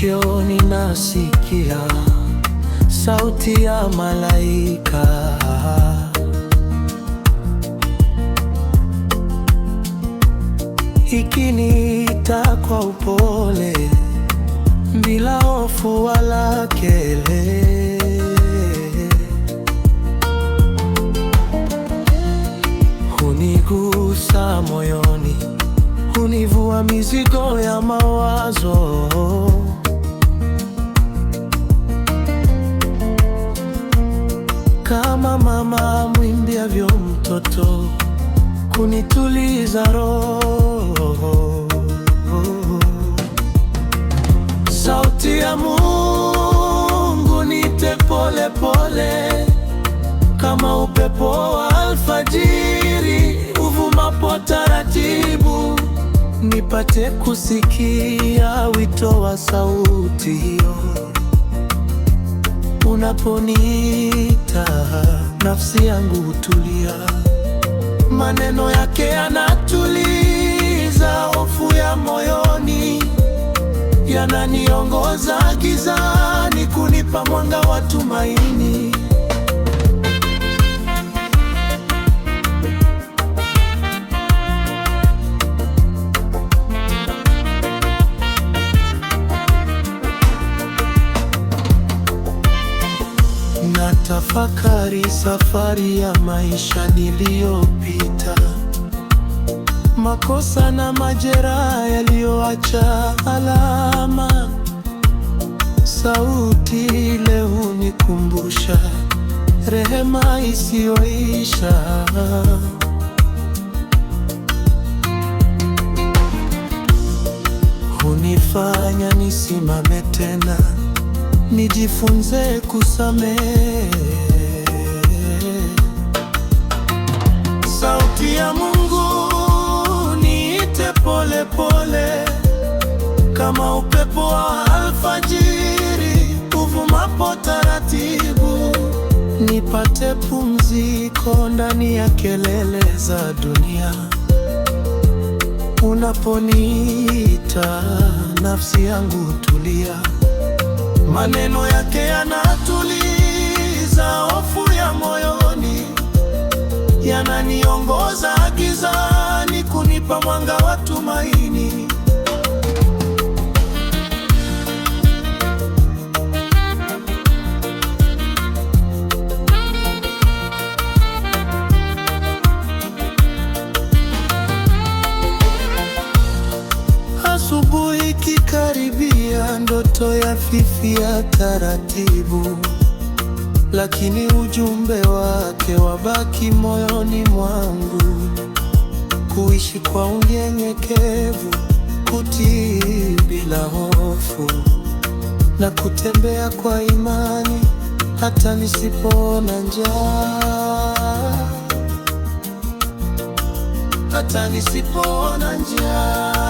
Masikioni nasikia sauti ya malaika, ikiniita kwa upole bila hofu wala kelele. Hunigusa moyoni, hunivua mizigo ya mawazo. Kama mama mwimbiavyo mtoto, kunituliza roho. Sauti ya Mungu niite pole pole, kama upepo wa alfajiri uvumapo taratibu, nipate kusikia wito wa sauti hiyo. Unaponiita, nafsi yangu hutulia, maneno yake yanatuliza hofu ya moyoni, yananiongoza gizani, kunipa mwanga wa tumaini. Natafakari safari ya maisha niliyopita, makosa na majeraha yaliyoacha alama. Sauti ile hunikumbusha rehema isiyoisha. Hunifanya nisimame tena, nijifunze kusamehe. Sauti ya Mungu niite pole pole, kama upepo wa alfajiri uvumapo taratibu, nipate pumziko ndani ya kelele za dunia. Unaponiita, nafsi yangu hutulia, maneno yake yanatuliza hofu ya moyoni, yananiongoza gizani, kunipa mwanga wa tumaini. Asubuhi ikikaribia, ndoto yafifia taratibu, lakini ujumbe wake wabaki moyoni mwangu. Kuishi kwa unyenyekevu, kutii bila hofu, na kutembea kwa imani hata nisipoona njaa, hata nisipoona njaa.